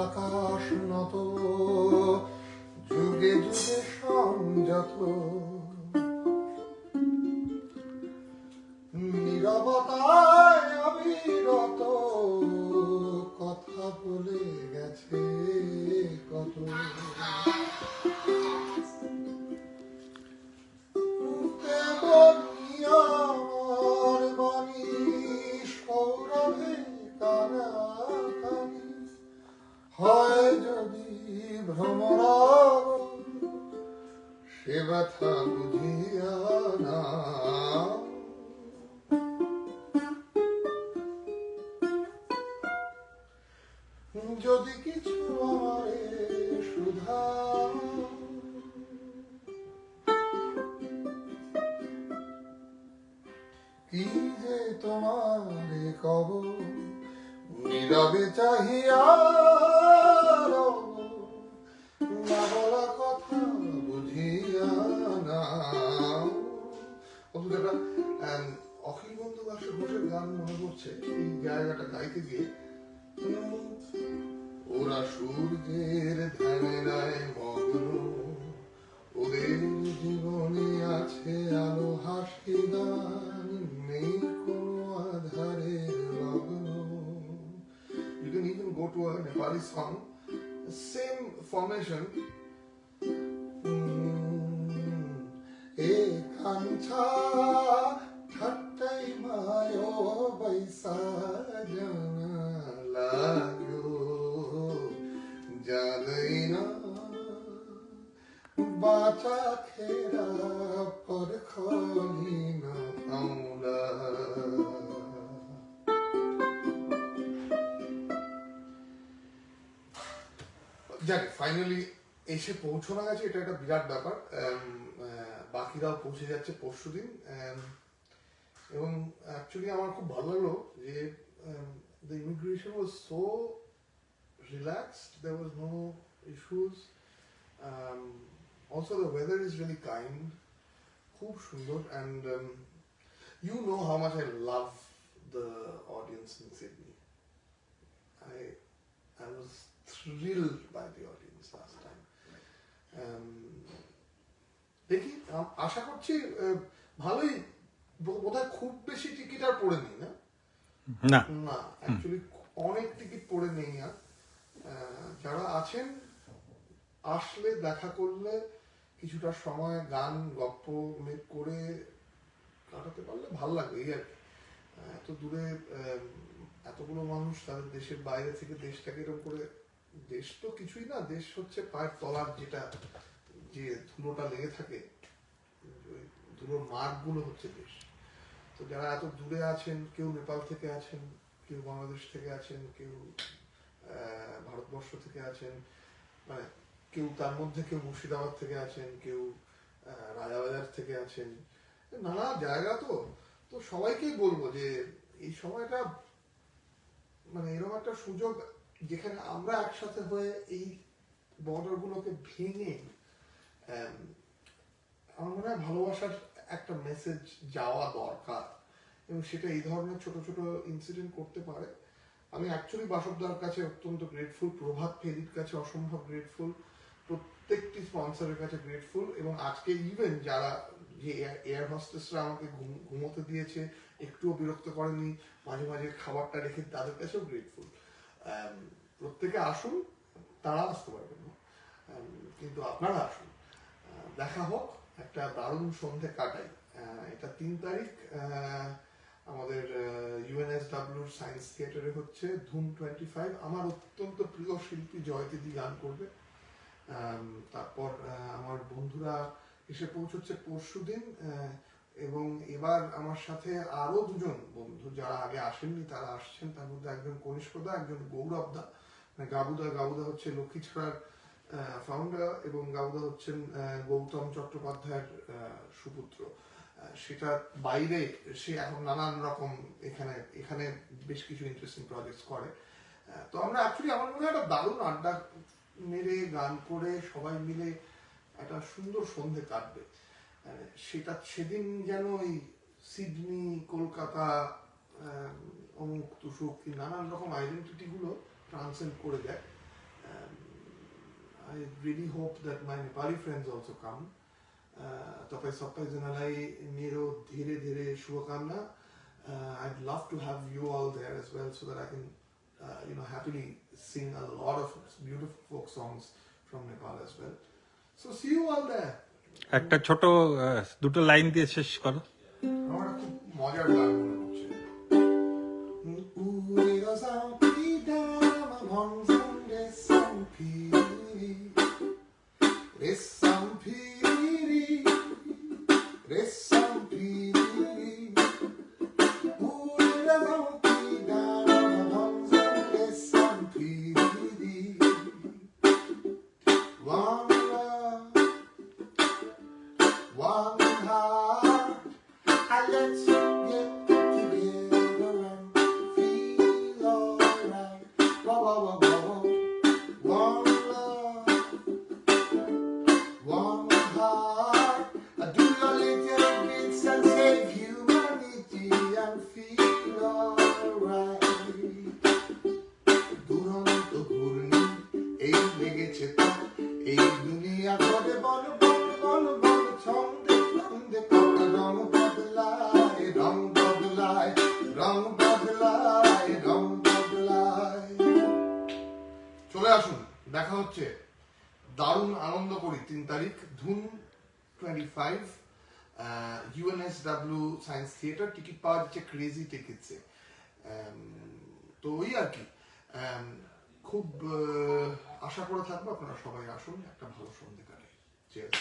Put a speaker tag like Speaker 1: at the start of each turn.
Speaker 1: আকাশ নত যুগে যুগে সংযত নীরবতায় অবিরত কথা বলে গেছে কত তেমনি আমার বাণী সৌরভে কানাকানি হয় যদি ভ্রমরা সে ব্যথা বুঝিয়া না যদি কিছু আমারে সুধা কি যে তোমারে কব নীরবে চাহিয়া রব না বলা কথা বুঝিয়া না অথচ অখিল বন্ধু ঘোষের গান মনে পড়ছে এই জায়গাটা গাইতে গিয়ে ওরা সূর্যের ধ্যানে রায় মগ্ন ওদের জীবনে আছে আলো হাসি গান নেই কোনো আধারের লগ্ন You can even go to a Nepali song same formation এক কাঞ্চা ঠাট্টাই মায়ো বৈসা জানা লাগো জানাই না বাঁচা খেরা পর খলি না আউলা যাক ফাইনালি এসে পৌঁছানো গেছে এটা একটা বিরাট ব্যাপার বাকিরাও পৌঁছে যাচ্ছে পরশুদিন এবং অ্যাকচুয়ালি আমার খুব ভালো লাগলো যে the immigration was so relaxed, there was no issues. Also the weather is really kind, খুব সুন্দর, and you know how much I love the audience in Sydney. I was thrilled by the audience last time. দেখি আশা করছি ভালোই বোধহয় খুব বেশি ticket আর পড়ে নেই না না অ্যাকচুয়ালি অনেক টিকিট পড়ে নেই আর যারা আছেন আসলে দেখা করলে কিছুটা সময় গান গপ্প করে কাটাতে পারলে ভালো লাগবে এই আর কি এত দূরে এতগুলো মানুষ তাদের দেশের বাইরে থেকে দেশটাকে এরকম করে দেশ তো কিছুই না দেশ হচ্ছে পায়ের তলার যেটা যে ধুলোটা লেগে থাকে ধুলোর মার্গগুলো হচ্ছে দেশ তো যারা এত দূরে আছেন কেউ নেপাল থেকে আছেন কেউ বাংলাদেশ থেকে আছেন কেউ ভারতবর্ষ থেকে আছেন মানে কেউ তার মধ্যে কেউ মুর্শিদাবাদ থেকে আছেন কেউ রাজাবাজার থেকে আছেন নানা জায়গা তো সবাইকেই বলবো যে এই সময়টা মানে এরকম একটা সুযোগ যেখানে আমরা একসাথে হয়ে এই বর্ডার গুলোকে ভেঙে আমার মনে হয় ভালোবাসার একটা মেসেজ যাওয়া দরকার এবং সেটা এই ধরনের ছোট ছোট ইনসিডেন্ট করতে পারে আমি অ্যাকচুয়ালি বাসবদার কাছে অত্যন্ত গ্রেটফুল প্রভাত ফেরির কাছে অসম্ভব গ্রেটফুল প্রত্যেকটি স্পন্সরের কাছে গ্রেটফুল এবং আজকে ইভেন যারা যে এয়ার হোস্টেসরা আমাকে ঘুমোতে দিয়েছে একটুও বিরক্ত করেনি মাঝে মাঝে খাবারটা রেখে তাদের কাছেও গ্রেটফুল প্রত্যেকে আসুন তারা আসতে পারবেন না কিন্তু আপনারা আসুন দেখা হোক একটা দারুণ সন্ধে কাটাই এটা 3 তারিখ আমাদের ইউএনএসডব্লিউর সায়েন্স থিয়েটারে হচ্ছে ধুম 25 আমার অত্যন্ত প্রিয় শিল্পী জয়তিদি গান করবে তারপর আমার বন্ধুরা এসে পৌঁছচ্ছে পরশুদিন এবং এবার আমার সাথে আরো দুজন বন্ধু যারা আগে আসেননি তারা আসছেন তার মধ্যে একজন কনিষ্কদা একজন গৌরবদা মানে গাবুদা হচ্ছে লক্ষ্মী ছাড়ার ফাউন্ডার এবং গাবুদা হচ্ছেন গৌতম চট্টোপাধ্যায়ের সুপুত্র সেটা বাইরে সে এখন নানান রকম এখানে বেশ কিছু ইন্টারেস্টিং প্রজেক্টস করে তো আমরা অ্যাকচুয়ালি আমার মনে হয় একটা দারুণ আড্ডা মেরে গান করে সবাই মিলে একটা সুন্দর সন্ধে কাটবে সেটা সেদিন যেন ওই সিডনি কলকাতা অমুক তুসুক নানান রকম আইডেন্টিটি গুলো ট্রান্সেন্ড করে দেয় I really hope that my Nepali friends also come. तपाईँ सबैजनालाई मेरो धेरै धेरै शुभकामना. I'd love to have you all there as well so that I can happily sing a lot of beautiful folk songs from Nepal as well. So see you all there.
Speaker 2: একটা ছোট দুটো line দিয়ে শেষ করো।
Speaker 1: আমার খুব মজার গান মনে পড়ছে। 우리가 상피다마 먼성대 상피리 레상피리 레상피리 우리가 상피다마 먼성대 상피리 One love, one heart. Let's get together and feel alright. Whoa, whoa, whoa, whoa. One love, one heart. Do your little bits and save humanity and feel alright. দুরন্ত ঘূর্ণি এই লেগেছে তো এই দুনিয়া করে বলো বলো বলো বলো ছন্দে ছন্দে কত রং বদলায় রং বদলায় রং বদলায় রং বদলায়। চলে আসুন, দেখা হচ্ছে, দারুণ আনন্দ করি। 3 তারিখ ধুন 25 UNSW সায়েন্স থিয়েটার। টিকিট পাওয়া যাচ্ছে ক্রেজি টিকিটসে। তো ওই আর কি, খুব আশা করে থাকবো আপনারা সবাই আসুন, একটা ভালো সন্ধে কাটে। চিয়ার্স।